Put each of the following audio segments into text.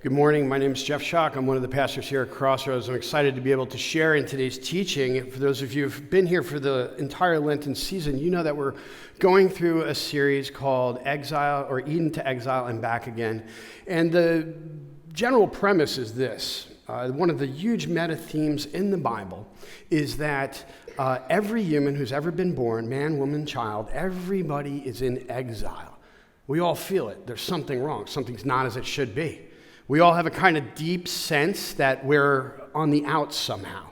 Good morning. My name is Jeff Schock. I'm one of the pastors here at Crossroads. I'm excited to be able to share in today's teaching. For those of you who've been here for the entire Lenten season, you know that we're going through a series called Exile, or Eden to Exile and Back Again. And the general premise is this. One of the huge meta themes in the Bible is that every human who's ever been born, man, woman, child, everybody is in exile. We all feel it. There's something wrong. Something's not as it should be. We all have a kind of deep sense that we're on the outs somehow.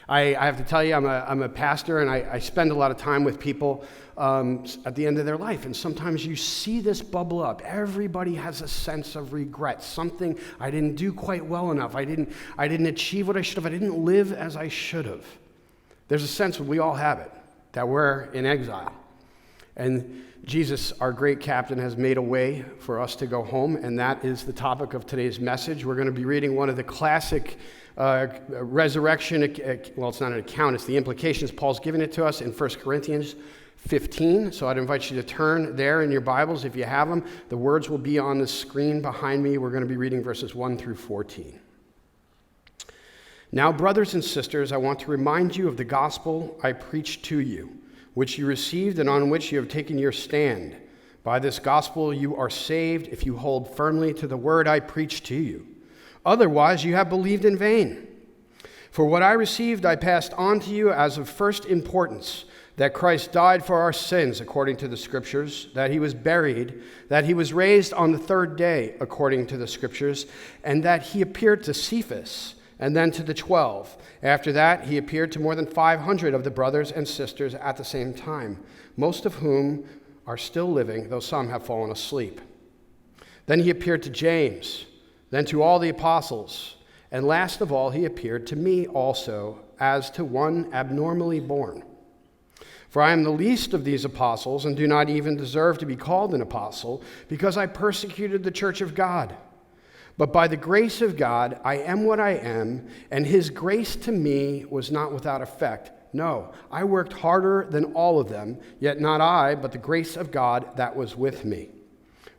I have to tell you, I'm a pastor, and I spend a lot of time with people at the end of their life, and sometimes you see this bubble up. Everybody has a sense of regret. Something, I didn't do quite well enough. I didn't achieve what I should have. I didn't live as I should have. There's a sense, we all have it, that we're in exile. And Jesus, our great captain, has made a way for us to go home, and that is the topic of today's message. We're going to be reading one of the classic resurrection, well, it's not an account, it's the implications. Paul's given it to us in 1 Corinthians 15, so I'd invite you to turn there in your Bibles if you have them. The words will be on the screen behind me. We're going to be reading verses 1 through 14. Now, brothers and sisters, I want to remind you of the gospel I preached to you, which you received and on which you have taken your stand. By this gospel you are saved if you hold firmly to the word I preached to you. Otherwise you have believed in vain. For what I received I passed on to you as of first importance, that Christ died for our sins according to the Scriptures, that he was buried, that he was raised on the third day according to the Scriptures, and that he appeared to Cephas, and then to the 12. After that, he appeared to more than 500 of the brothers and sisters at the same time, most of whom are still living, though some have fallen asleep. Then he appeared to James, then to all the apostles, and last of all, he appeared to me also, as to one abnormally born. For I am the least of these apostles, and do not even deserve to be called an apostle, because I persecuted the church of God. But by the grace of God, I am what I am, and his grace to me was not without effect. No, I worked harder than all of them, yet not I, but the grace of God that was with me.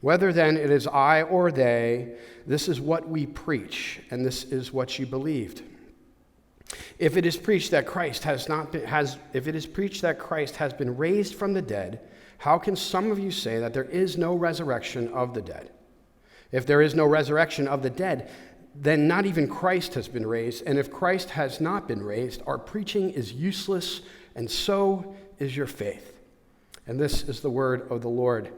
Whether then it is I or they, this is what we preach, and this is what you believed. If it is preached that Christ has been raised from the dead, how can some of you say that there is no resurrection of the dead? If there is no resurrection of the dead, then not even Christ has been raised. And if Christ has not been raised, our preaching is useless, and so is your faith. And this is the word of the Lord.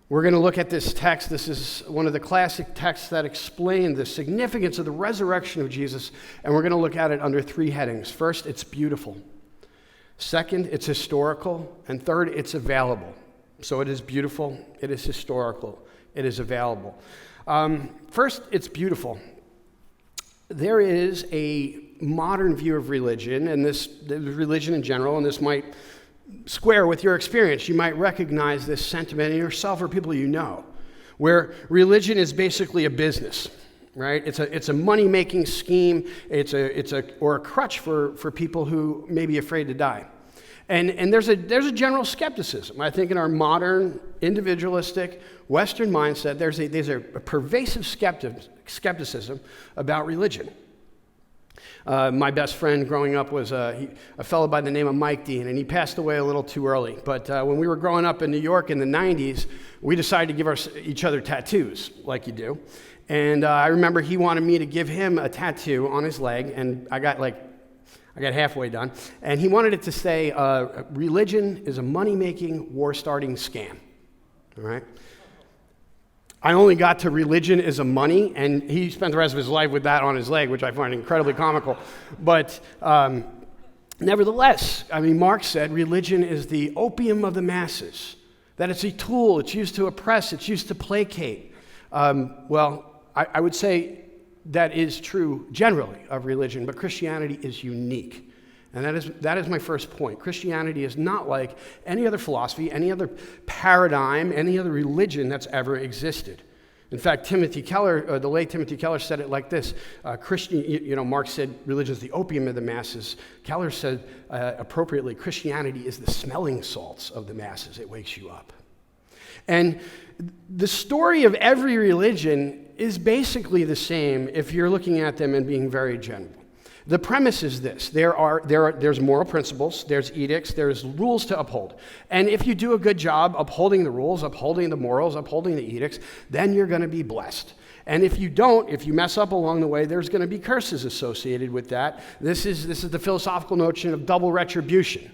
We're going to look at this text. This is one of the classic texts that explain the significance of the resurrection of Jesus, and we're going to look at it under three headings. First, it's beautiful. Second, it's historical. And third, it's available. So it is beautiful, it is historical, it is available. First, it's beautiful. There is a modern view of religion, and religion in general, and this might square with your experience. You might recognize this sentiment in yourself or people you know, where religion is basically a business, right? It's a money-making scheme. It's a crutch for people who may be afraid to die. And there's a general skepticism. I think in our modern, individualistic, Western mindset, there's a pervasive skepticism about religion. My best friend growing up was a fellow by the name of Mike Dean, and he passed away a little too early. But when we were growing up in New York in the 90s, we decided to give each other tattoos, like you do. And I remember he wanted me to give him a tattoo on his leg, and I got halfway done, and he wanted it to say, religion is a money-making, war-starting scam, all right? I only got to religion is a money, and he spent the rest of his life with that on his leg, which I find incredibly comical. But nevertheless, Marx said religion is the opium of the masses, that it's a tool, it's used to oppress, it's used to placate. I would say that is true generally of religion, but Christianity is unique. And that is my first point. Christianity is not like any other philosophy, any other paradigm, any other religion that's ever existed. In fact, Timothy Keller, the late Timothy Keller, said it like this. Marx said religion is the opium of the masses. Keller said, appropriately, Christianity is the smelling salts of the masses. It wakes you up. And the story of every religion is basically the same if you're looking at them and being very general. The premise is this: there's moral principles, there's edicts, there's rules to uphold. And if you do a good job upholding the rules, upholding the morals, upholding the edicts, then you're going to be blessed. And if you don't, if you mess up along the way, there's going to be curses associated with that. This is the philosophical notion of double retribution,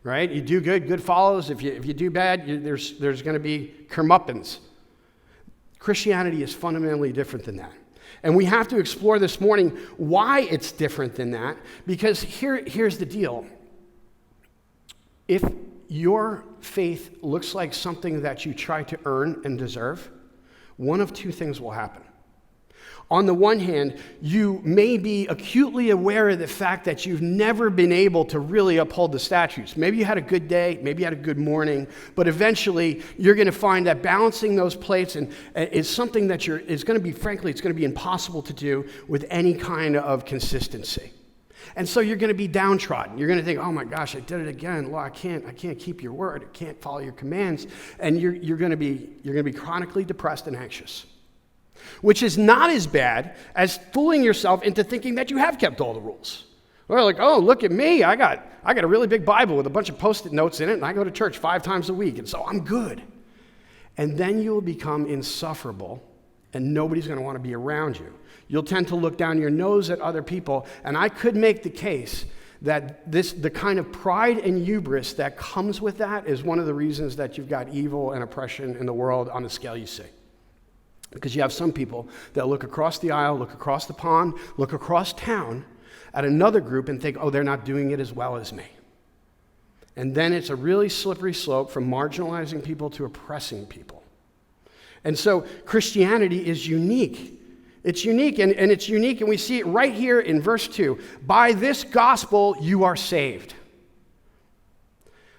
right? You do good, good follows. If you do bad, there's going to be comeuppance. Christianity is fundamentally different than that. And we have to explore this morning why it's different than that, because here's the deal. If your faith looks like something that you try to earn and deserve, one of two things will happen. On the one hand, you may be acutely aware of the fact that you've never been able to really uphold the statutes. Maybe you had a good day, maybe you had a good morning, but eventually you're going to find that balancing those plates is something that it's going to be impossible to do with any kind of consistency. And so you're going to be downtrodden. You're going to think, oh my gosh, I did it again. Well, I can't keep your word. I can't follow your commands. And you're going to be chronically depressed and anxious. Which is not as bad as fooling yourself into thinking that you have kept all the rules. Or like, oh, look at me. I got a really big Bible with a bunch of Post-it notes in it, and I go to church 5 times a week, and so I'm good. And then you'll become insufferable, and nobody's going to want to be around you. You'll tend to look down your nose at other people, and I could make the case that the kind of pride and hubris that comes with that is one of the reasons that you've got evil and oppression in the world on the scale you see. Because you have some people that look across the aisle, look across the pond, look across town at another group and think, oh, they're not doing it as well as me. And then it's a really slippery slope from marginalizing people to oppressing people. And so Christianity is unique. It's unique, and it's unique, and we see it right here in verse 2. By this gospel you are saved.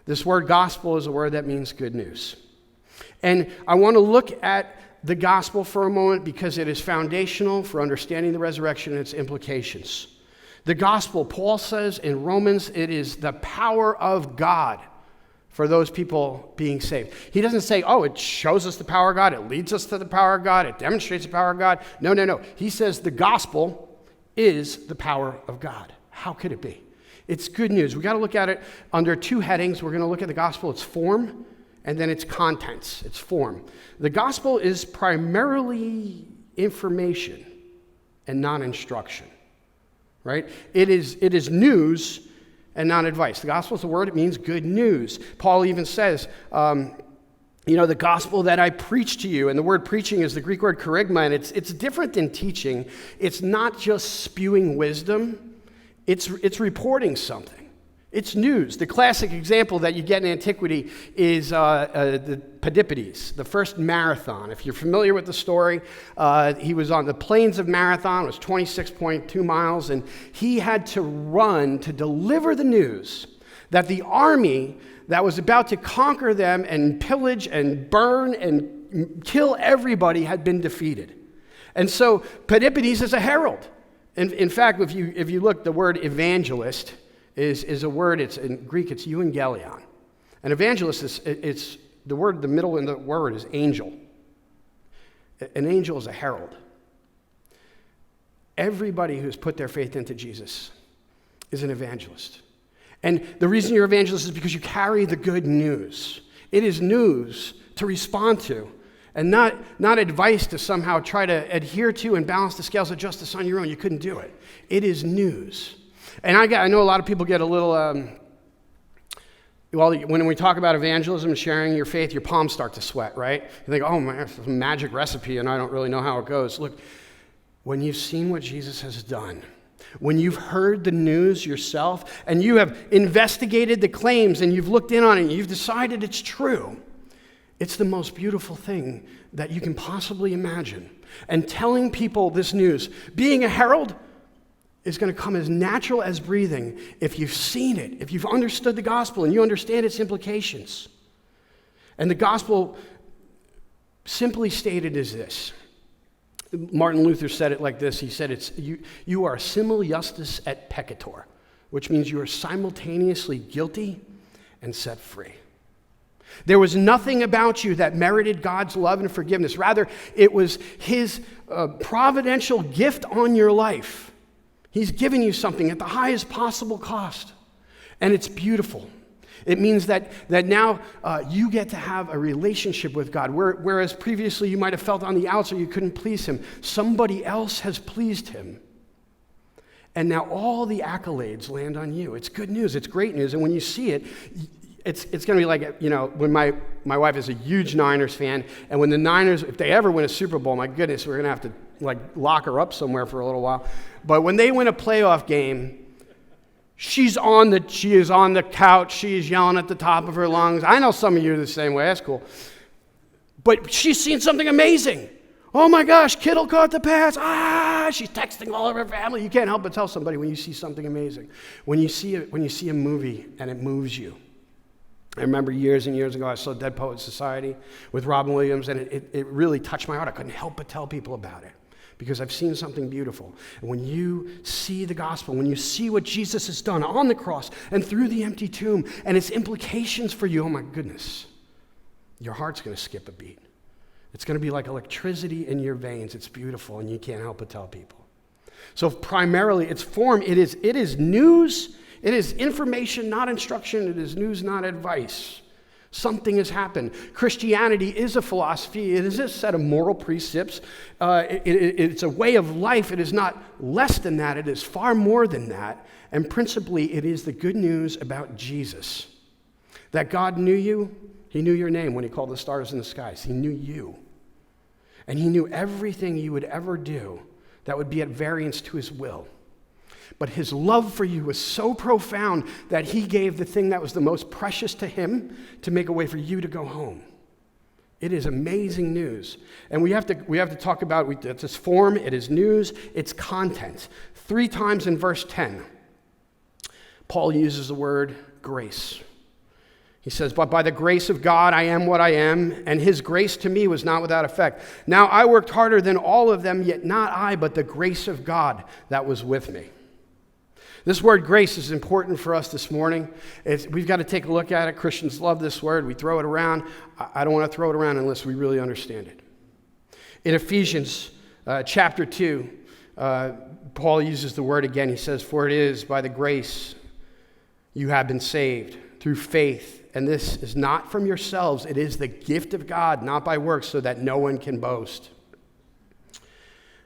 This word gospel is a word that means good news. And I want to look at the gospel for a moment because it is foundational for understanding the resurrection and its implications. The gospel, Paul says in Romans, it is the power of God for those people being saved. He doesn't say, oh, it shows us the power of God, it leads us to the power of God, it demonstrates the power of God. No. He says the gospel is the power of God. How could it be? It's good news. We got to look at it under 2 headings. We're going to look at the gospel, its form, and then its contents, its form. The gospel is primarily information and not instruction, right? It is news and not advice. The gospel is a word, it means good news. Paul even says, the gospel that I preach to you, and the word preaching is the Greek word kerygma, and it's different than teaching. It's not just spewing wisdom, it's reporting something. It's news. The classic example that you get in antiquity is the Pedipides, the first marathon. If you're familiar with the story, he was on the plains of Marathon. It was 26.2 miles, and he had to run to deliver the news that the army that was about to conquer them and pillage and burn and kill everybody had been defeated. And so Pedipides is a herald. And in fact, if you look, the word evangelist is a word, it's in Greek, it's euangelion. An evangelist it's the word, the middle in the word is angel. An angel is a herald. Everybody who's put their faith into Jesus is an evangelist. And the reason you're an evangelist is because you carry the good news. It is news to respond to, and not advice to somehow try to adhere to and balance the scales of justice on your own. You couldn't do it. It is news. And I know a lot of people get a little, when we talk about evangelism and sharing your faith, your palms start to sweat, right? You think, oh, man, it's a magic recipe, and I don't really know how it goes. Look, when you've seen what Jesus has done, when you've heard the news yourself, and you have investigated the claims, and you've looked in on it, and you've decided it's true, it's the most beautiful thing that you can possibly imagine. And telling people this news, being a herald, is going to come as natural as breathing if you've seen it, if you've understood the gospel and you understand its implications. And the gospel, simply stated, is this. Martin Luther said it like this. He said, you are simul justus et peccator, which means you are simultaneously guilty and set free. There was nothing about you that merited God's love and forgiveness. Rather, it was his providential gift on your life. He's given you something at the highest possible cost, and it's beautiful. It means that now you get to have a relationship with God, whereas previously you might have felt on the outside you couldn't please him. Somebody else has pleased him. And now all the accolades land on you. It's good news. It's great news. And when you see it, it's going to be like, when my wife is a huge Niners fan, and when the Niners, if they ever win a Super Bowl, my goodness, we're going to have to lock her up somewhere for a little while. But when they win a playoff game, she is on the couch. She is yelling at the top of her lungs. I know some of you are the same way. That's cool. But she's seen something amazing. Oh my gosh, Kittle caught the pass. She's texting all of her family. You can't help but tell somebody when you see something amazing. When you see a movie and it moves you. I remember years and years ago, I saw Dead Poets Society with Robin Williams, and it really touched my heart. I couldn't help but tell people about it because I've seen something beautiful. And when you see the gospel, when you see what Jesus has done on the cross and through the empty tomb and its implications for you, oh my goodness, your heart's going to skip a beat. It's going to be like electricity in your veins. It's beautiful, and you can't help but tell people. So primarily, its form, it is news. It is information, not instruction. It is news, not advice. Something has happened. Christianity is a philosophy. It is a set of moral precepts. It's a way of life. It is not less than that. It is far more than that. And principally, it is the good news about Jesus. That God knew you. He knew your name when he called the stars in the skies. He knew you. And he knew everything you would ever do that would be at variance to his will. But his love for you was so profound that he gave the thing that was the most precious to him to make a way for you to go home. It is amazing news. And we have to talk about it's its form, it is news, its content. 3 times in verse 10, Paul uses the word grace. He says, but by the grace of God, I am what I am, and his grace to me was not without effect. Now I worked harder than all of them, yet not I, but the grace of God that was with me. This word grace is important for us this morning. We've got to take a look at it. Christians love this word. We throw it around. I don't want to throw it around unless we really understand it. In Ephesians chapter 2, Paul uses the word again. He says, for it is by the grace you have been saved through faith. And this is not from yourselves. It is the gift of God, not by works, so that no one can boast.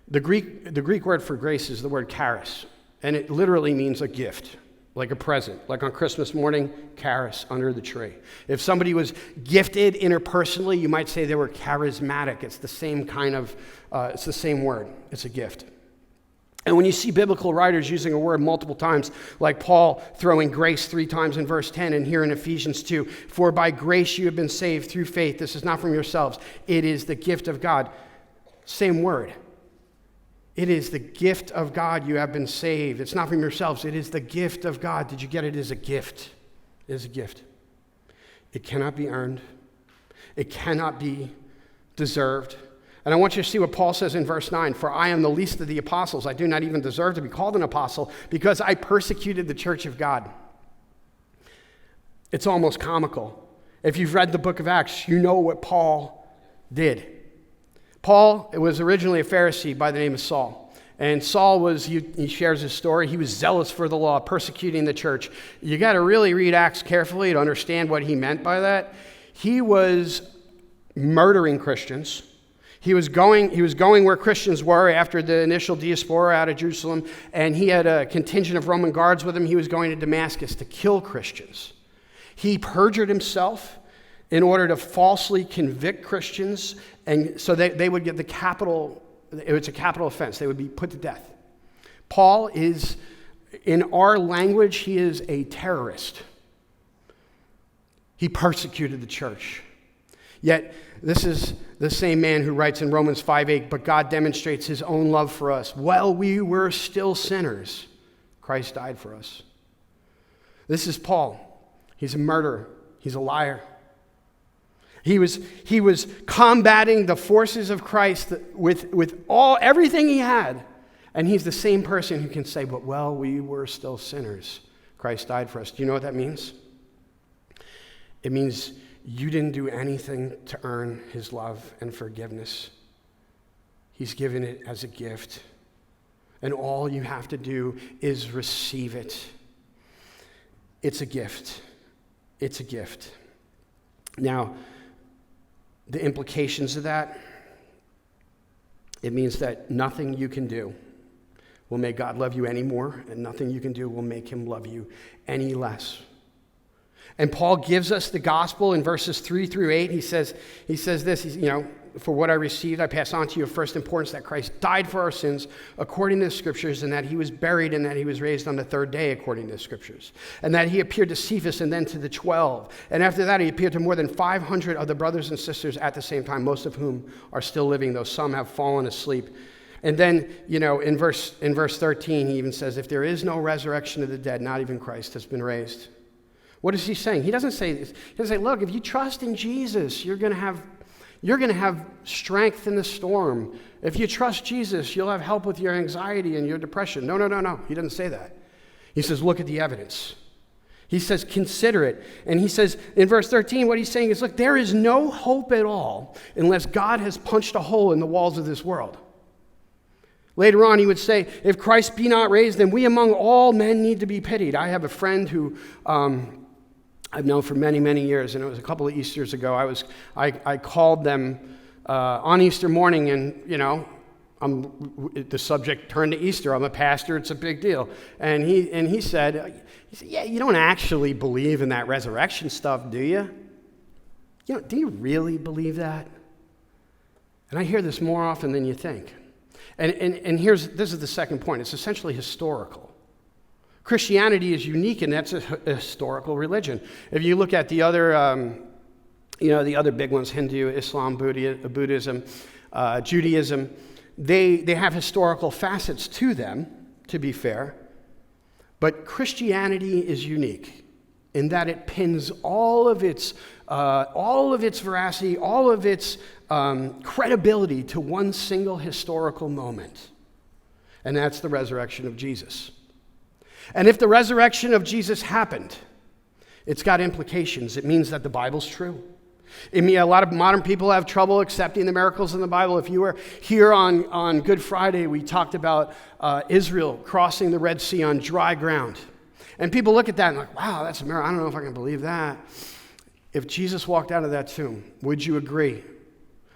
The Greek word for grace is the word charis. And it literally means a gift, like a present. Like on Christmas morning, charis under the tree. If somebody was gifted interpersonally, you might say they were charismatic. It's the same kind of, it's the same word. It's a gift. And when you see biblical writers using a word multiple times, like Paul throwing grace 3 times in verse 10, and here in Ephesians 2, for by grace you have been saved through faith. This is not from yourselves. It is the gift of God. Same word. It is the gift of God you have been saved. It's not from yourselves. It is the gift of God. Did you get it? It is a gift. It is a gift. It cannot be earned. It cannot be deserved. And I want you to see what Paul says in verse 9. For I am the least of the apostles. I do not even deserve to be called an apostle because I persecuted the church of God. It's almost comical. If you've read the book of Acts, you know what Paul did. Paul was originally a Pharisee by the name of Saul. And Saul he shares his story, he was zealous for the law, persecuting the church. You got to really read Acts carefully to understand what he meant by that. He was murdering Christians. He was going where Christians were after the initial diaspora out of Jerusalem, and he had a contingent of Roman guards with him. He was going to Damascus to kill Christians. He perjured himself in order to falsely convict Christians, and so they would get it's a capital offense. They would be put to death. Paul is, in our language, he is a terrorist. He persecuted the church. Yet, this is the same man who writes in Romans 5:8, but God demonstrates his own love for us. While we were still sinners, Christ died for us. This is Paul. He's a murderer. He's a liar. He was combating the forces of Christ with everything he had. And he's the same person who can say, but while we were still sinners, Christ died for us. Do you know what that means? It means you didn't do anything to earn his love and forgiveness. He's given it as a gift. And all you have to do is receive it. It's a gift. It's a gift. Now, the implications of that, it means that nothing you can do will make God love you any more, and nothing you can do will make him love you any less. And Paul gives us the gospel in verses 3 through 8. He says this, for what I received, I pass on to you of first importance, that Christ died for our sins according to the Scriptures, and that he was buried, and that he was raised on the third day according to the Scriptures, and that he appeared to Cephas and then to the 12. And after that, he appeared to more than 500 of the brothers and sisters at the same time, most of whom are still living, though some have fallen asleep. And then, in verse 13, he even says, if there is no resurrection of the dead, not even Christ has been raised. What is he saying? He doesn't say this. He doesn't say, look, if you trust in Jesus, you're going to have strength in the storm. If you trust Jesus, you'll have help with your anxiety and your depression. No. He doesn't say that. He says, look at the evidence. He says, consider it. And he says, in verse 13, what he's saying is, look, there is no hope at all unless God has punched a hole in the walls of this world. Later on, he would say, if Christ be not raised, then we among all men need to be pitied. I have a friend who I've known for many, many years, and it was a couple of Easters ago. I called them on Easter morning, and the subject turned to Easter. I'm a pastor; it's a big deal. And he said, "Yeah, you don't actually believe in that resurrection stuff, do you? Do you really believe that?" And I hear this more often than you think. And this is the second point. It's essentially historical. Christianity is unique, and that's a historical religion. If you look at the other, the other big ones, Hindu, Islam, Buddhism, Judaism, they have historical facets to them, to be fair. But Christianity is unique in that it pins all of its veracity, all of its credibility to one single historical moment, and that's the resurrection of Jesus. And if the resurrection of Jesus happened, it's got implications. It means that the Bible's true. A lot of modern people have trouble accepting the miracles in the Bible. If you were here on Good Friday, we talked about Israel crossing the Red Sea on dry ground. And people look at that and like, wow, that's a miracle. I don't know if I can believe that. If Jesus walked out of that tomb, would you agree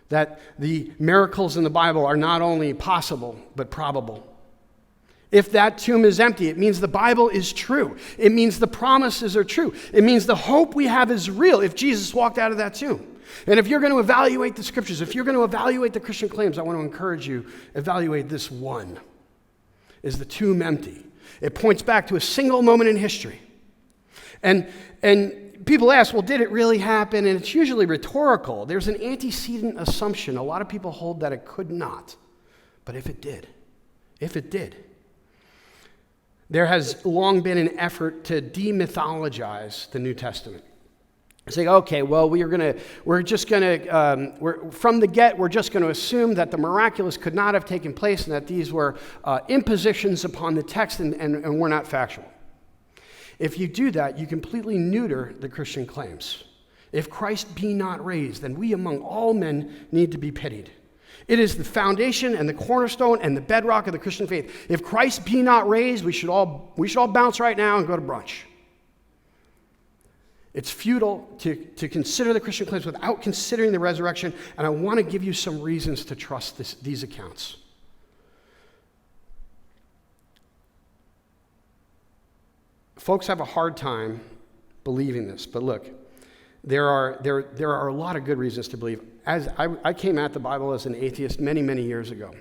that the miracles in the Bible are not only possible, but probable? If that tomb is empty, it means the Bible is true. It means the promises are true. It means the hope we have is real if Jesus walked out of that tomb. And if you're going to evaluate the Scriptures, if you're going to evaluate the Christian claims, I want to encourage you, evaluate this one. Is the tomb empty? It points back to a single moment in history. And people ask, well, did it really happen? And it's usually rhetorical. There's an antecedent assumption. A lot of people hold that it could not. But if it did, there has long been an effort to demythologize the New Testament. Say, okay, well, we're just going to assume that the miraculous could not have taken place and that these were impositions upon the text and were not factual. If you do that, you completely neuter the Christian claims. If Christ be not raised, then we among all men need to be pitied. It is the foundation and the cornerstone and the bedrock of the Christian faith. If Christ be not raised, we should all bounce right now and go to brunch. It's futile to consider the Christian claims without considering the resurrection, and I want to give you some reasons to trust these accounts. Folks have a hard time believing this, but look, there are a lot of good reasons to believe. As I came at the Bible as an atheist many, many years ago,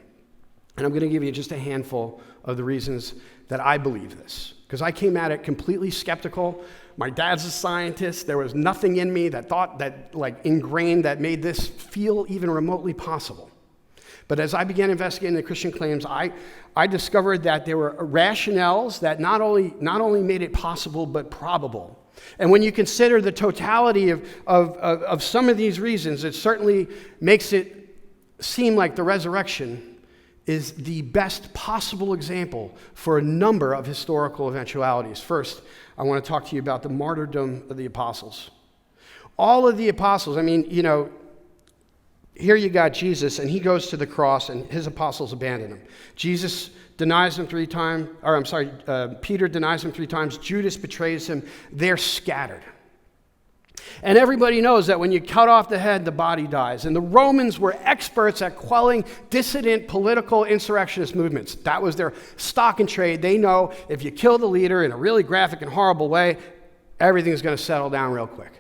and I'm going to give you just a handful of the reasons that I believe this, because I came at it completely skeptical. My dad's a scientist. There was nothing in me that thought that, ingrained, that made this feel even remotely possible. But as I began investigating the Christian claims, I discovered that there were rationales that not only made it possible, but probable. And when you consider the totality of some of these reasons, it certainly makes it seem like the resurrection is the best possible example for a number of historical eventualities. First, I want to talk to you about the martyrdom of the apostles. All of the apostles, here you got Jesus, and he goes to the cross, and his apostles abandon him. Jesus denies him 3 times, Peter denies him 3 times. Judas betrays him. They're scattered. And everybody knows that when you cut off the head, the body dies. And the Romans were experts at quelling dissident political insurrectionist movements. That was their stock and trade. They know if you kill the leader in a really graphic and horrible way, everything's going to settle down real quick.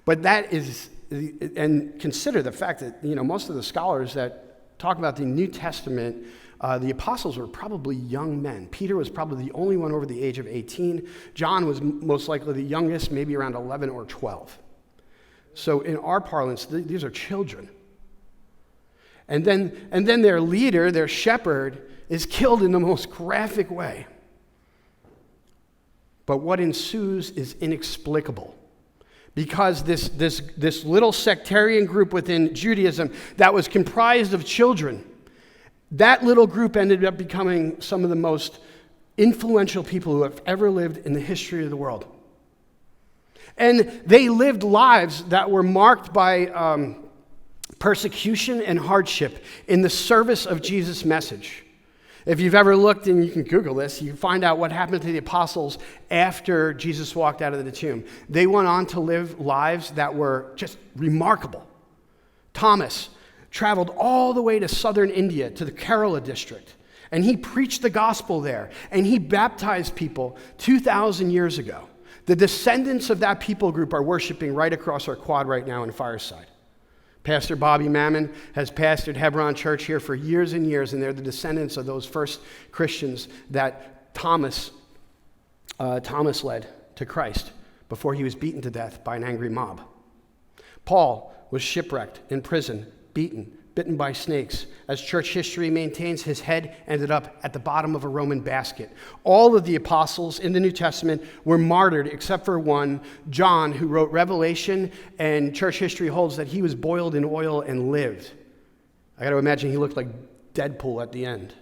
But that is, and consider the fact that, most of the scholars that talk about the New Testament, the apostles were probably young men. Peter was probably the only one over the age of 18. John was most likely the youngest, maybe around 11 or 12. So in our parlance, these are children. And then their leader, their shepherd, is killed in the most graphic way. But what ensues is inexplicable. Because this little sectarian group within Judaism that was comprised of children, that little group ended up becoming some of the most influential people who have ever lived in the history of the world. And they lived lives that were marked by persecution and hardship in the service of Jesus' message. If you've ever looked, and you can Google this, you find out what happened to the apostles after Jesus walked out of the tomb. They went on to live lives that were just remarkable. Thomas traveled all the way to southern India, to the Kerala district, and he preached the gospel there, and he baptized people 2,000 years ago. The descendants of that people group are worshiping right across our quad right now in Fireside. Pastor Bobby Mammon has pastored Hebron Church here for years and years, and they're the descendants of those first Christians that Thomas led to Christ before he was beaten to death by an angry mob. Paul was shipwrecked, in prison, beaten, bitten by snakes. As church history maintains, his head ended up at the bottom of a Roman basket. All of the apostles in the New Testament were martyred except for one, John, who wrote Revelation, and church history holds that he was boiled in oil and lived. I got to imagine he looked like Deadpool at the end.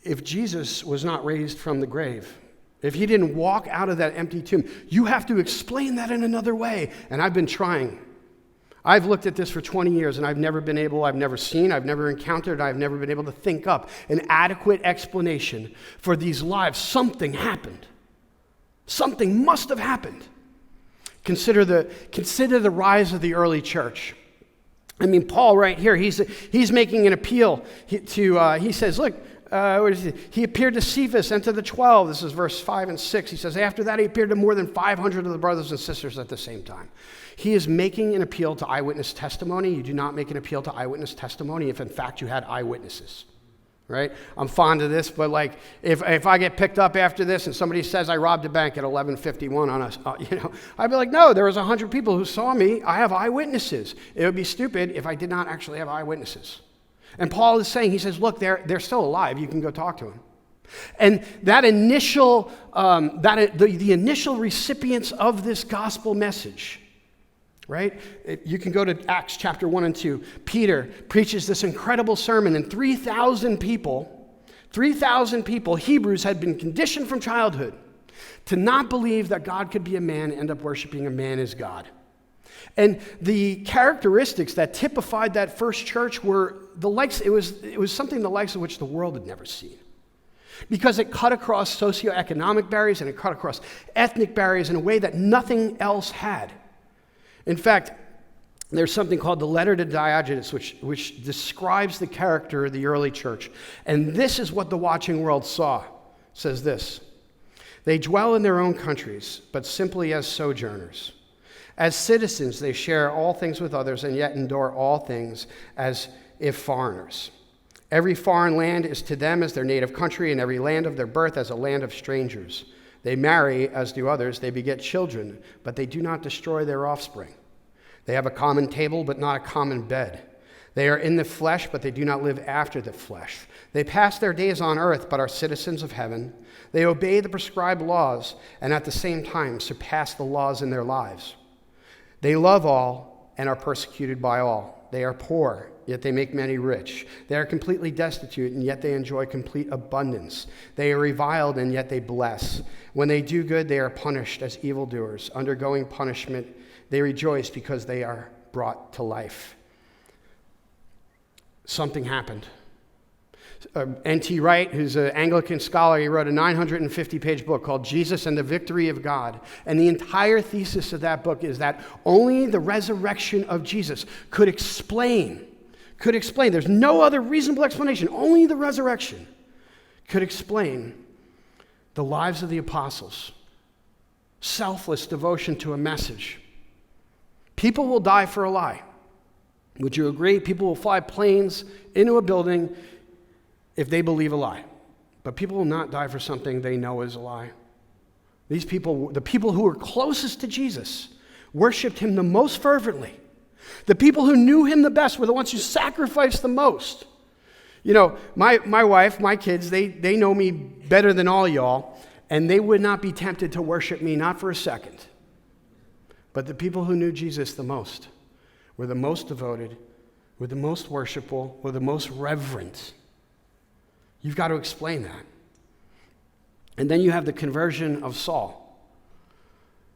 If Jesus was not raised from the grave, if he didn't walk out of that empty tomb, you have to explain that in another way. And I've been trying. I've looked at this for 20 years, and I've never encountered, I've never been able to think up an adequate explanation for these lives. Something happened. Something must have happened. Consider the rise of the early church. Paul right here, he's making an appeal he says, look, he appeared to Cephas and to the 12. This is verse 5 and 6. He says, after that, he appeared to more than 500 of the brothers and sisters at the same time. He is making an appeal to eyewitness testimony. You do not make an appeal to eyewitness testimony if, in fact, you had eyewitnesses, right? I'm fond of this, but if I get picked up after this and somebody says I robbed a bank at 11:51 on us, I'd be like, no, there was 100 people who saw me. I have eyewitnesses. It would be stupid if I did not actually have eyewitnesses. And Paul is saying, he says, look, they're still alive. You can go talk to them. And that initial, the initial recipients of this gospel message, right? You can go to Acts chapter 1 and 2. Peter preaches this incredible sermon, and 3,000 people, Hebrews, had been conditioned from childhood to not believe that God could be a man, end up worshiping a man as God. And the characteristics that typified that first church were the likes, it was something the likes of which the world had never seen. Because it cut across socioeconomic barriers and it cut across ethnic barriers in a way that nothing else had. In fact, there's something called the letter to Diogenes, which describes the character of the early church. And this is what the watching world saw. It says this: they dwell in their own countries, but simply as sojourners. As citizens, they share all things with others and yet endure all things as if foreigners. Every foreign land is to them as their native country, and every land of their birth as a land of strangers. They marry, as do others. They beget children, but they do not destroy their offspring. They have a common table, but not a common bed. They are in the flesh, but they do not live after the flesh. They pass their days on earth, but are citizens of heaven. They obey the prescribed laws, and at the same time surpass the laws in their lives. They love all and are persecuted by all. They are poor yet they make many rich. They are completely destitute, and yet they enjoy complete abundance. They are reviled, and yet they bless. When they do good, they are punished as evildoers. Undergoing punishment, they rejoice because they are brought to life. Something happened. N.T. Wright, who's an Anglican scholar, he wrote a 950-page book called Jesus and the Victory of God. And the entire thesis of that book is that only the resurrection of Jesus could explain, there's no other reasonable explanation, only the resurrection could explain the lives of the apostles. Selfless devotion to a message. People will die for a lie. Would you agree? People will fly planes into a building if they believe a lie. But people will not die for something they know is a lie. These people, the people who were closest to Jesus, worshiped him the most fervently. The people who knew him the best were the ones who sacrificed the most. You know, my wife, my kids, they know me better than all y'all, and they would not be tempted to worship me, not for a second. But the people who knew Jesus the most were the most devoted, were the most worshipful, were the most reverent. You've got to explain that. And then you have the conversion of Saul.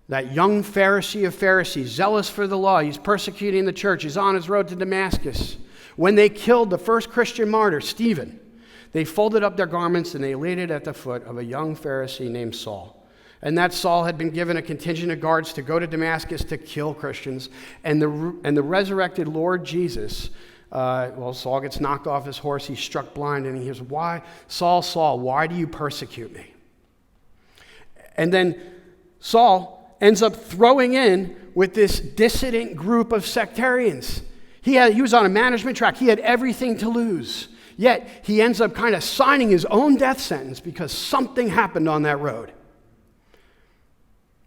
That young Pharisee of Pharisees, zealous for the law. He's persecuting the church. He's on his road to Damascus. When they killed the first Christian martyr, Stephen, they folded up their garments and they laid it at the foot of a young Pharisee named Saul. And that Saul had been given a contingent of guards to go to Damascus to kill Christians. And the resurrected Lord Jesus, Saul gets knocked off his horse, he's struck blind, and he hears, "Why, Saul, Saul, why do you persecute me?" And then Saul ends up throwing in with this dissident group of sectarians. He was on a management track. He had everything to lose. Yet he ends up kind of signing his own death sentence because something happened on that road.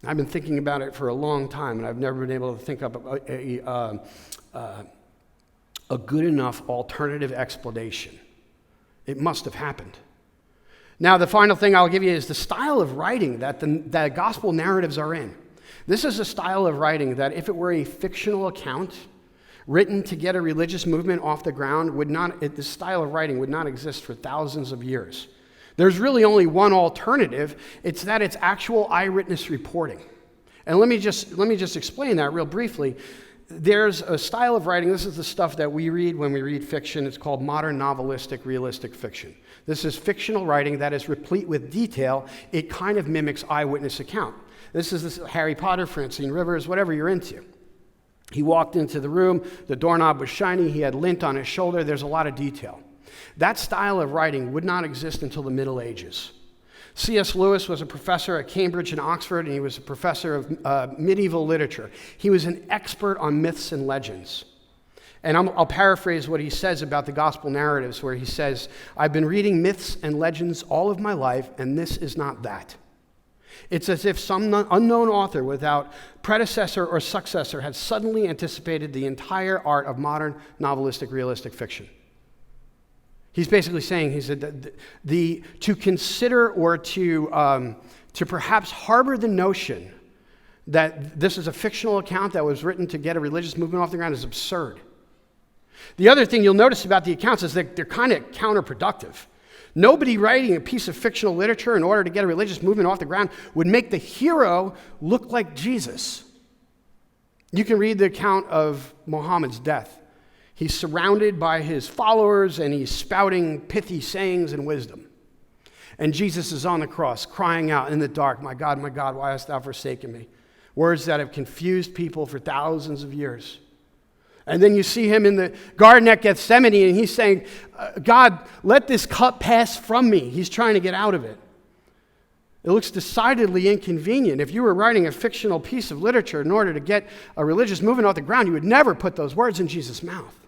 I've been thinking about it for a long time, and I've never been able to think up a good enough alternative explanation. It must have happened. Now, the final thing I'll give you is the style of writing that the gospel narratives are in. This is a style of writing that if it were a fictional account written to get a religious movement off the ground, this style of writing would not exist for thousands of years. There's really only one alternative. It's that it's actual eyewitness reporting. And let me just explain that real briefly. There's a style of writing, this is the stuff that we read when we read fiction. It's called modern novelistic realistic fiction. This is fictional writing that is replete with detail. It kind of mimics eyewitness account. This is Harry Potter, Francine Rivers, whatever you're into. He walked into the room, the doorknob was shiny, he had lint on his shoulder, there's a lot of detail. That style of writing would not exist until the Middle Ages. C.S. Lewis was a professor at Cambridge and Oxford, and he was a professor of medieval literature. He was an expert on myths and legends. And I'll paraphrase what he says about the gospel narratives, where he says, "I've been reading myths and legends all of my life, and this is not that. It's as if some unknown author without predecessor or successor had suddenly anticipated the entire art of modern novelistic realistic fiction." He's basically saying, he said, that to consider or to perhaps harbor the notion that this is a fictional account that was written to get a religious movement off the ground is absurd. The other thing you'll notice about the accounts is that they're kind of counterproductive. Nobody writing a piece of fictional literature in order to get a religious movement off the ground would make the hero look like Jesus. You can read the account of Muhammad's death. He's surrounded by his followers, and he's spouting pithy sayings and wisdom. And Jesus is on the cross, crying out in the dark, my God, why hast thou forsaken me?" Words that have confused people for thousands of years. And then you see him in the garden at Gethsemane, and he's saying, "God, let this cup pass from me." He's trying to get out of it. It looks decidedly inconvenient. If you were writing a fictional piece of literature in order to get a religious movement off the ground, you would never put those words in Jesus' mouth.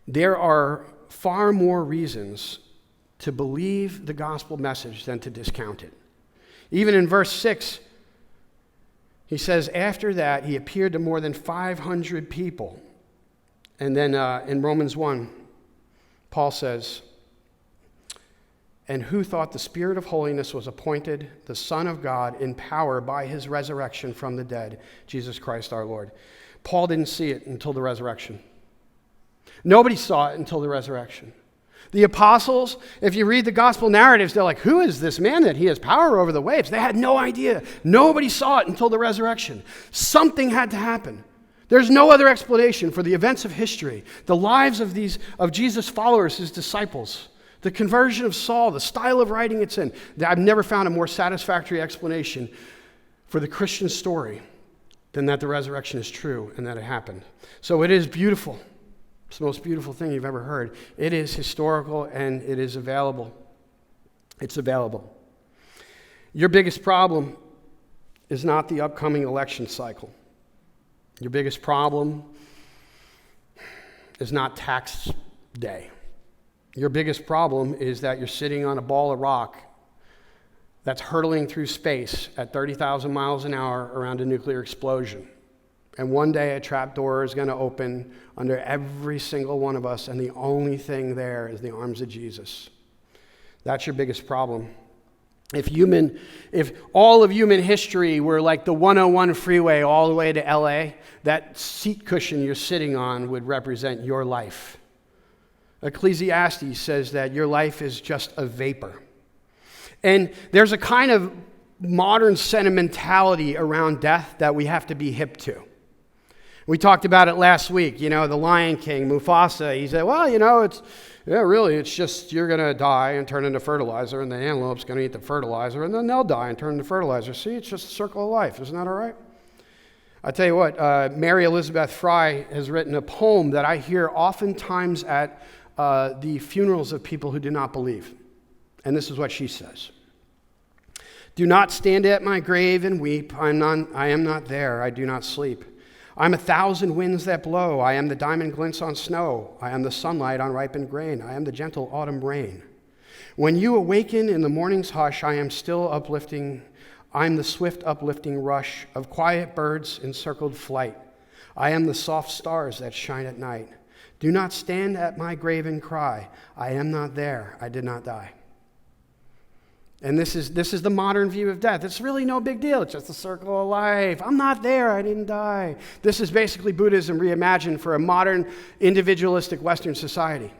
There are far more reasons to believe the gospel message than to discount it. Even in verse 6, he says, after that, he appeared to more than 500 people. And then in Romans 1, Paul says, "And who thought the Spirit of holiness was appointed the Son of God in power by his resurrection from the dead, Jesus Christ our Lord." Paul didn't see it until the resurrection. Nobody saw it until the resurrection. The apostles, if you read the gospel narratives, they're like, who is this man that he has power over the waves? They had no idea. Nobody saw it until the resurrection. Something had to happen. There's no other explanation for the events of history, the lives of Jesus' followers, his disciples, the conversion of Saul, the style of writing it's in. I've never found a more satisfactory explanation for the Christian story than that the resurrection is true and that it happened. So it is beautiful. It's the most beautiful thing you've ever heard. It is historical and it is available. It's available. Your biggest problem is not the upcoming election cycle. Your biggest problem is not tax day. Your biggest problem is that you're sitting on a ball of rock that's hurtling through space at 30,000 miles an hour around a nuclear explosion. And one day a trapdoor is going to open under every single one of us, and the only thing there is the arms of Jesus. That's your biggest problem. If all of human history were like the 101 freeway all the way to LA, that seat cushion you're sitting on would represent your life. Ecclesiastes says that your life is just a vapor. And there's a kind of modern sentimentality around death that we have to be hip to. We talked about it last week, the Lion King, Mufasa. He said, well, it's just you're going to die and turn into fertilizer, and the antelope's going to eat the fertilizer, and then they'll die and turn into fertilizer. See, it's just a circle of life. Isn't that all right? I tell you what, Mary Elizabeth Fry has written a poem that I hear oftentimes at the funerals of people who do not believe. And this is what she says. Do not stand at my grave and weep. I am not there. I do not sleep. I'm 1,000 winds that blow. I am the diamond glints on snow. I am the sunlight on ripened grain. I am the gentle autumn rain. When you awaken in the morning's hush, I am still uplifting. I'm the swift uplifting rush of quiet birds in circled flight. I am the soft stars that shine at night. Do not stand at my grave and cry. I am not there. I did not die. And this is the modern view of death. It's really no big deal. It's just a circle of life. I'm not there. I didn't die. This is basically Buddhism reimagined for a modern, individualistic Western society.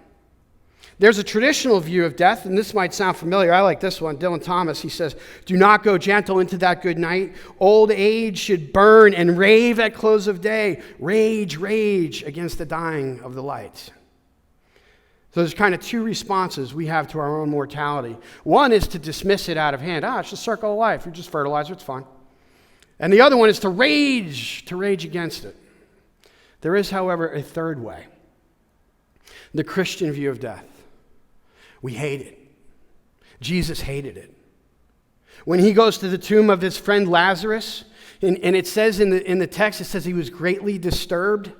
There's a traditional view of death, and this might sound familiar. I like this one. Dylan Thomas, he says, do not go gentle into that good night. Old age should burn and rave at close of day. Rage, rage against the dying of the light. So there's kind of two responses we have to our own mortality. One is to dismiss it out of hand. It's just a circle of life. You're just fertilizer. It's fine. And the other one is to rage against it. There is, however, a third way. The Christian view of death. We hate it. Jesus hated it. When he goes to the tomb of his friend Lazarus, and it says in the text, it says he was greatly disturbed.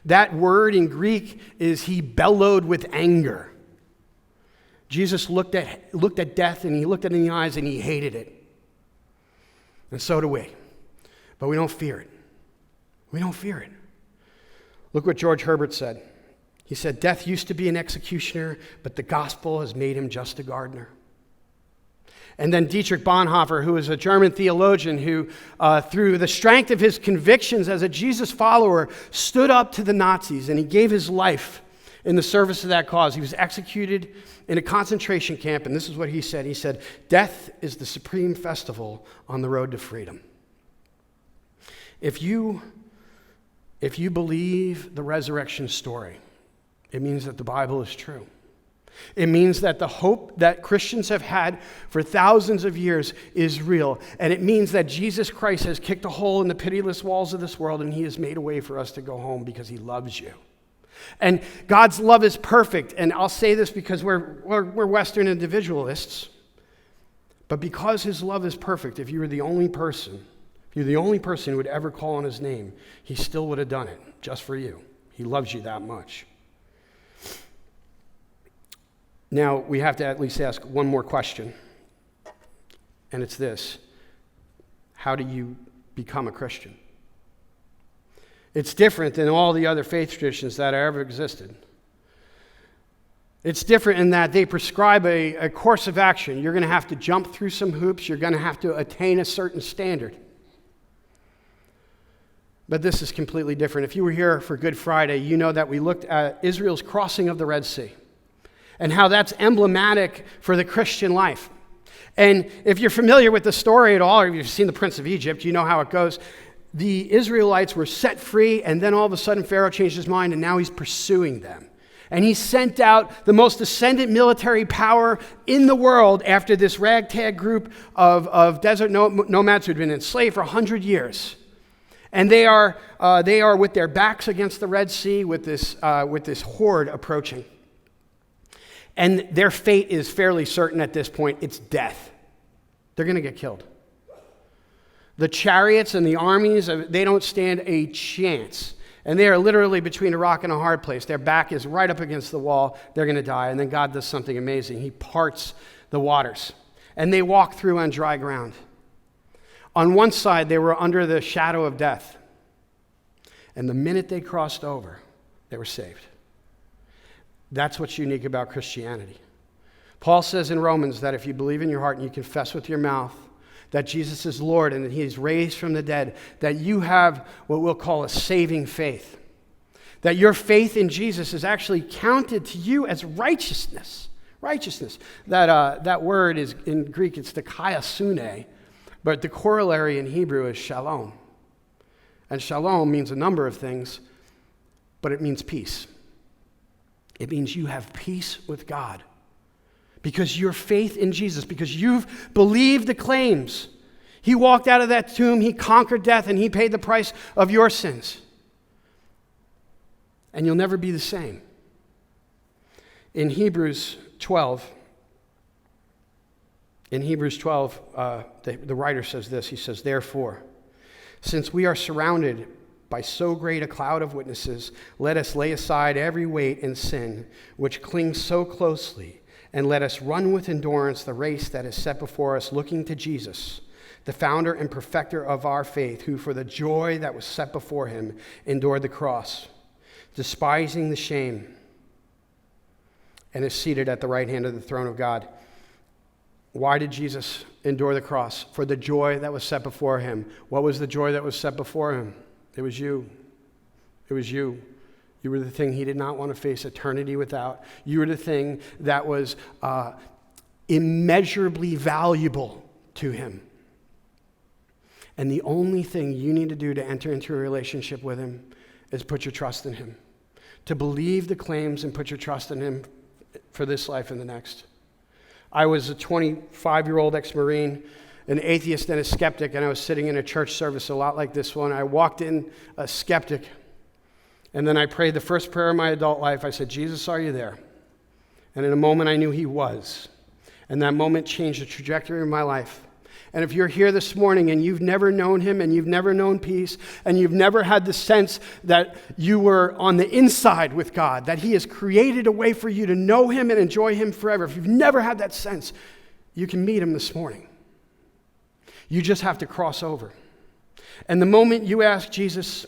That word in Greek is he bellowed with anger. Jesus looked at death, and he looked it in the eyes, and he hated it. And so do we. But we don't fear it. We don't fear it. Look what George Herbert said. He said, death used to be an executioner, but the gospel has made him just a gardener. And then Dietrich Bonhoeffer, who is a German theologian who, through the strength of his convictions as a Jesus follower, stood up to the Nazis, and he gave his life in the service of that cause. He was executed in a concentration camp, and this is what he said. He said, death is the supreme festival on the road to freedom. If you believe the resurrection story, it means that the Bible is true. It means that the hope that Christians have had for thousands of years is real. And it means that Jesus Christ has kicked a hole in the pitiless walls of this world, and he has made a way for us to go home because he loves you. And God's love is perfect. And I'll say this because we're Western individualists. But because his love is perfect, if you were the only person who would ever call on his name, he still would have done it just for you. He loves you that much. Now, we have to at least ask one more question, and it's this. How do you become a Christian? It's different than all the other faith traditions that ever existed. It's different in that they prescribe a course of action. You're going to have to jump through some hoops. You're going to have to attain a certain standard. But this is completely different. If you were here for Good Friday, you know that we looked at Israel's crossing of the Red Sea and how that's emblematic for the Christian life. And if you're familiar with the story at all, or if you've seen The Prince of Egypt, you know how it goes. The Israelites were set free, and then all of a sudden Pharaoh changed his mind, and now he's pursuing them. And he sent out the most ascendant military power in the world after this ragtag group of desert nomads who'd been enslaved for 100 years. And they are with their backs against the Red Sea with this horde approaching. And their fate is fairly certain at this point. It's death. They're going to get killed. The chariots and the armies, they don't stand a chance. And they are literally between a rock and a hard place. Their back is right up against the wall. They're going to die. And then God does something amazing. He parts the waters. And they walk through on dry ground. On one side, they were under the shadow of death. And the minute they crossed over, they were saved. That's what's unique about Christianity. Paul says in Romans that if you believe in your heart and you confess with your mouth that Jesus is Lord and that he is raised from the dead, that you have what we'll call a saving faith. That your faith in Jesus is actually counted to you as righteousness. Righteousness. That word is, in Greek, it's dikaiosune, but the corollary in Hebrew is shalom. And shalom means a number of things, but it means peace. It means you have peace with God because your faith in Jesus, because you've believed the claims. He walked out of that tomb, he conquered death, and he paid the price of your sins. And you'll never be the same. In Hebrews 12, the writer says this. He says, therefore, since we are surrounded by so great a cloud of witnesses, let us lay aside every weight and sin which clings so closely, and let us run with endurance the race that is set before us, looking to Jesus, the founder and perfecter of our faith, who for the joy that was set before him endured the cross, despising the shame, and is seated at the right hand of the throne of God. Why did Jesus endure the cross? For the joy that was set before him. What was the joy that was set before him? It was you. It was you. You were the thing he did not want to face eternity without. You were the thing that was immeasurably valuable to him. And the only thing you need to do to enter into a relationship with him is put your trust in him. To believe the claims and put your trust in him for this life and the next. I was a 25-year-old ex-Marine, an atheist and a skeptic, and I was sitting in a church service a lot like this one. I walked in a skeptic, and then I prayed the first prayer of my adult life. I said, Jesus, are you there? And in a moment, I knew he was. And that moment changed the trajectory of my life. And if you're here this morning and you've never known him and you've never known peace and you've never had the sense that you were on the inside with God, that he has created a way for you to know him and enjoy him forever, if you've never had that sense, you can meet him this morning. You just have to cross over. And the moment you ask Jesus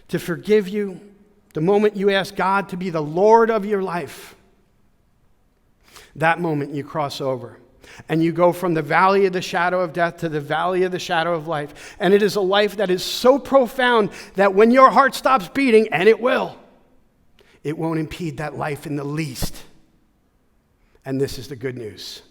to forgive you, the moment you ask God to be the Lord of your life, that moment you cross over. And you go from the valley of the shadow of death to the valley of the shadow of life. And it is a life that is so profound that when your heart stops beating, and it will, it won't impede that life in the least. And this is the good news.